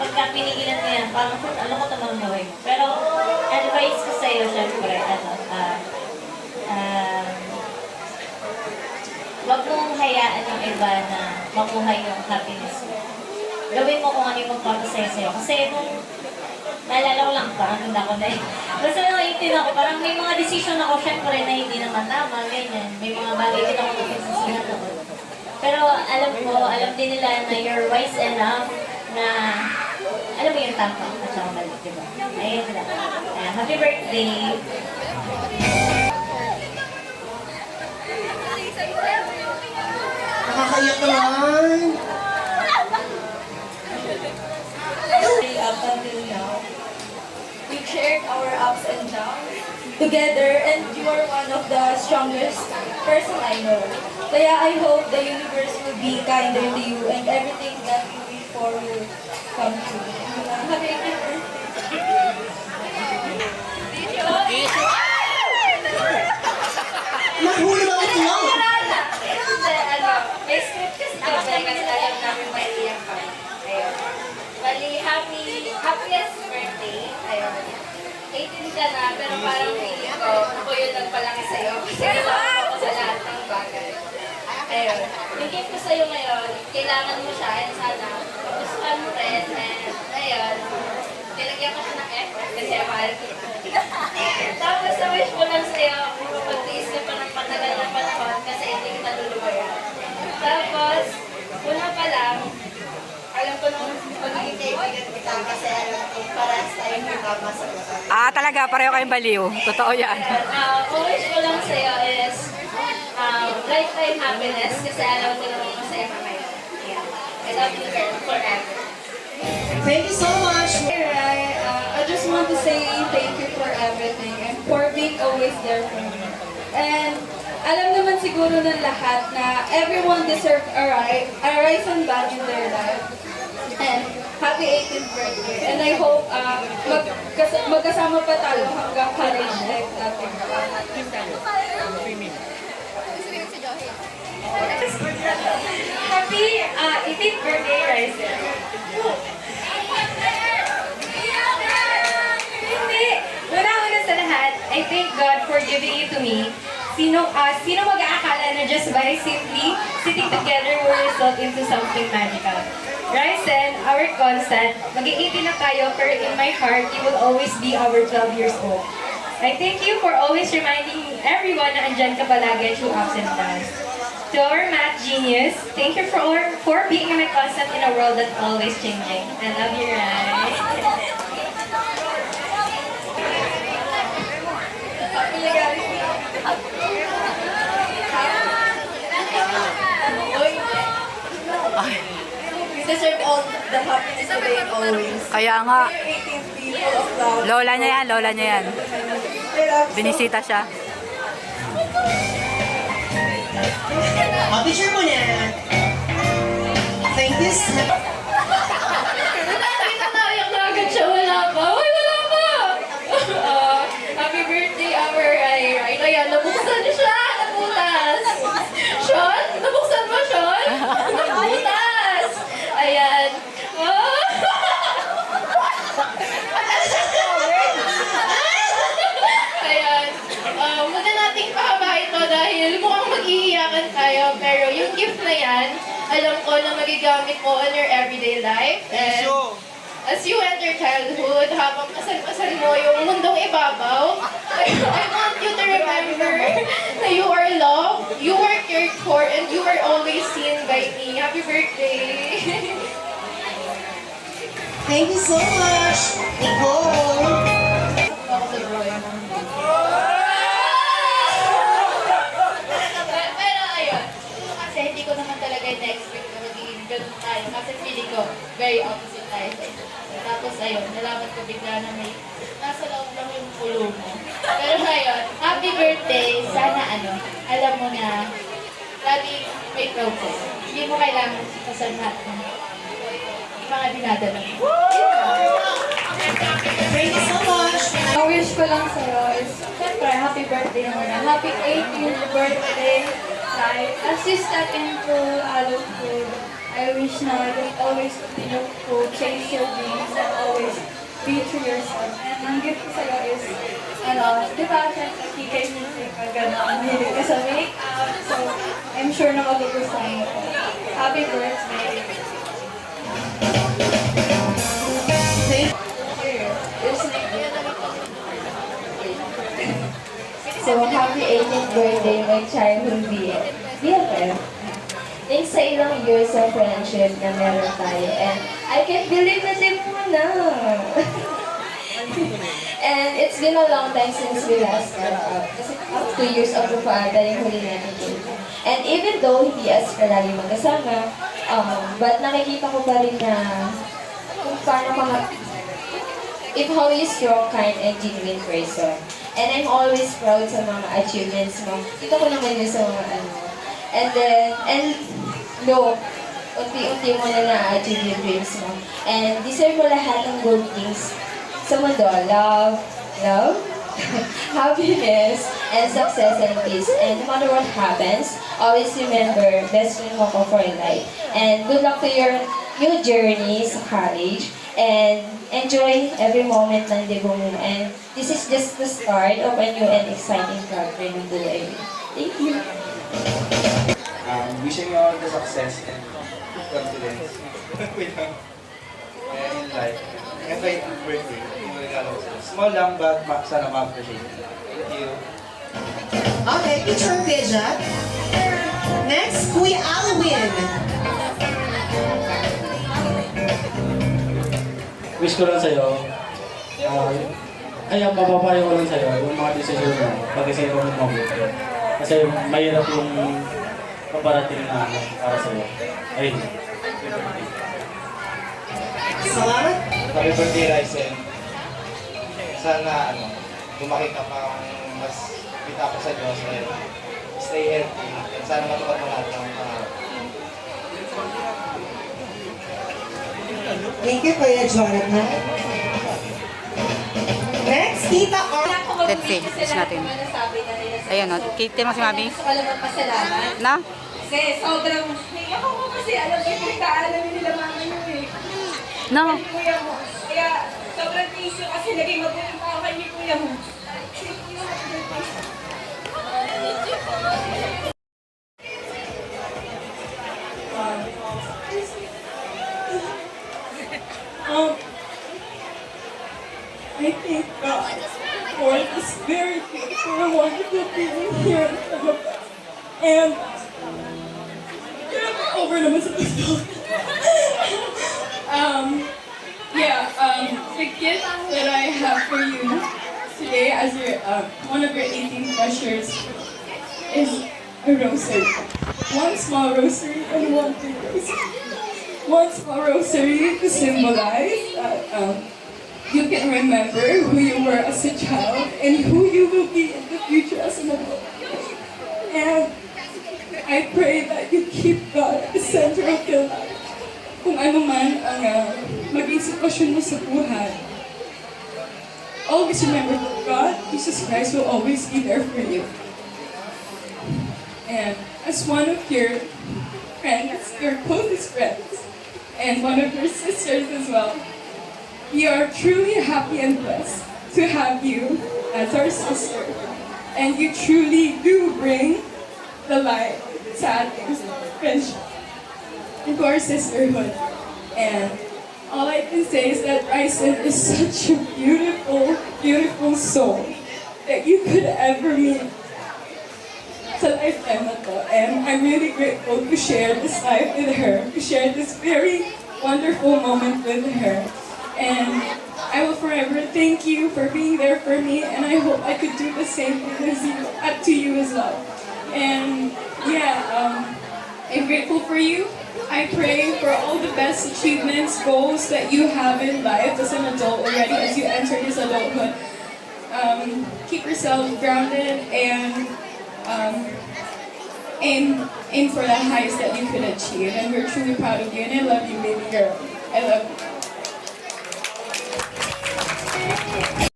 pagka pinigilan mo yan, parang alam ko tamang gawin mo. Pero, advice ko sa'yo, syempre, wag mong hayaan yung iba na makuha yung happiness mo. Gawin mo kung ano yung magpapasaya sa'yo. Kasi nung naalala ko lang, parang tanda ko na eh. Basta nangaitin ako, parang may mga decision ako, syempre, na hindi naman tama, ganyan. May mga bagay din ako nagsisihan ako. Pero alam din nila na you're wise enough na alam mo yung tama at saka mali, diba? Ayun lang. Happy birthday! Nakakaiyak naman! Up until now, we've shared our ups and downs together, and you are one of the strongest person I know. Kaya I hope the universe will be kinder to you and everything that you wish for will come true. Happy 18th birthday! Nahuli ba ito lang? May script kasi kasi alam namin may iyak pa. Ayun. Bali, happiest birthday. Ayun. 18 ka na, pero parang feeling ko, ako yun nagpalaki sa'yo. Kasi kasama ako sa lahat ng bagay. Ayun. Yung gift ko sa'yo ngayon, kailangan mo siya, and sana, gustuhan mo rin, and ayun. Nilagyan ko siya ng effort kasi mahal kita. Tapos sa wish ko lang sa'yo, magtiis ka pa ng patagal na panahon kasi hindi kita lulubayan. Tapos, una pa lang, alam ko nung magiging kaibigan kita kasi alam ko parehas tayong magkama sa buhay. Talaga, pareho kayong baliw. Totoo yan. Ang wish ko lang sa'yo is lifetime happiness kasi alam ko naman masaya ka ngayon. Yeah. I love you girl forever. Thank you so much! I just want to say thank you for everything and for being always there for me. And alam naman siguro ng lahat na everyone deserves a rise and band in their life. And happy 18th birthday. And I hope magkasama pa tayo hanggang college life natin. Happy 18th birthday, Ryzen! Hindi! Una sa lahat, I thank God for giving it to me. Sino mag-aakala na just by simply sitting together will result into something magical. Ryzen, our constant, mag-18 na tayo, pero in my heart, you will always be our 12 years old. I thank you for always reminding everyone na andyan ka palagi through ups and downs. To our math genius, thank you for being my constant in a world that's always changing. I love you, Rai. We deserve all the happiness today and always. Kaya nga, 18th people of love. lola niya yan. Binisita siya. Picture mo na! Thank you so much! Naiyak na agad siya, wala pa. Ay, wala pa! Happy birthday, our Rai. Ayan, nabuksan siya! Nabutas! Sean? Nabuksan mo, Sean? Nabutas! Ayan. Ayan. Huwag na nating pahaba ito dahil mukhang mag-iiyakan tayo. Pero yung gift na yan, alam ko na magigamit mo on your everyday life. And as you enter childhood, habang pasal-pasal mo yung mundong ibabaw, I want you to remember na you are loved, you are cared for, and you are always seen by me. Happy birthday! Thank you so much! Nicole! Pero ayun, kasi hindi ko naman talaga na-expect na magiging ganun tayo. Kasi feeling ko, very opposite tayo sa isa't isa. Tapos ayun, nalaman ko bigla na may nasa loob lang yung pulo mo. Pero ayun, happy birthday! Sana alam mo na lagi may progress. Hindi mo kailangan pasalmat ng mga dinadala mo. Thank you so much! Ang wish ko lang sa'yo is, syempre, happy birthday muna. Happy 18th birthday, Sai. As you step into adulthood, I I wish na you always continue to chase your dreams and always be true yourself. And ang gift ko sa'yo is, di ba, syempre, kikay music, gano'n, mahilig ka sa make-up, so I'm sure na magugustuhan mo ko. Happy birthday! So, happy 18th birthday, my childhood BFF. Thanks sa ilang years of friendship na meron tayo. And I can't believe na din mo na. And it's been a long time since we last met up. Kasi 2 years ago pa ata yung huli natin dito. And even though hindi as ka lagi magkasama, but nakikita ko pa rin na kung paano ka if how you strong, kind, and genuine person. And I'm always proud sa mga achievements mo. Kita ko naman yun sa mga ano. And no, unti-unti mo na na-achieve yung dreams mo. And deserve mo lahat ng good things sa mundo. Love, happiness, and success and peace. And no matter what happens, always remember, best friend mo ko for life. And good luck to your new journey sa college. And enjoy every moment ng libo mo. And this is just the start of a new and exciting chapter ng buhay mo. Thank you. Wishing you all the success and confidence in life. And kay birthday, yung regalo ko sa'yo. Small lang, but sana ma-appreciate. Thank you. Okay, picture pigeon. Next, Kuya Alwin. Wish ko lang sa'yo, ang papapayo ko lang sa'yo, yung mga decision mo, pag-isip mo mabuti. Kasi mahirap yung paparating na para sa'yo. Ayun. Salamat. Happy birthday, Ryzen. Sana, lumaki ka pang mas kita pa sa Diyos. And stay healthy. And sana matupad mo lahat ng pangarap. Thank you, Kuya Jonathan. Next, Tita Or. Let's see, it's natin. Ayun, no? Kita mo si Mami? Gusto ko lang magpasalamat. Na? Kasi sobrang, ako ko kasi alam ko yung kaalam nila mama nyo eh. No? Kuya mo. Kaya sobrang tiso kasi naging mabuting tao kay ni Kuya mo. I thank God for this very beautiful and wonderful being here in front of us. And over naman sa gusto. The gift that I have for you today as your one of your 18 treasures is a rosary. One small rosary and one big rosary. One small rosary to symbolize that you can remember who you were as a child and who you will be in the future as an adult. And I pray that you keep God at the center of your life. Kung ano man ang maging sitwasyon mo sa buhay, always remember that God, Jesus Christ, will always be there for you. And as one of your friends, your closest friends, and one of your sisters as well, we are truly happy and blessed to have you as our sister. And you truly do bring the light sa ating friendship into our sisterhood. And all I can say is that Ryzen is such a beautiful, beautiful soul that you could ever meet sa lifetime na to. And I'm really grateful to share this life with her, to share this very wonderful moment with her. And I will forever thank you for being there for me, and I hope I could do the same thing as you, to you as well. And I'm grateful for you. I pray for all the best achievements, goals that you have in life as an adult already, as you enter this adulthood. Keep yourself grounded and aim for the highest that you could achieve. And we're truly proud of you, and I love you, baby girl. I love you.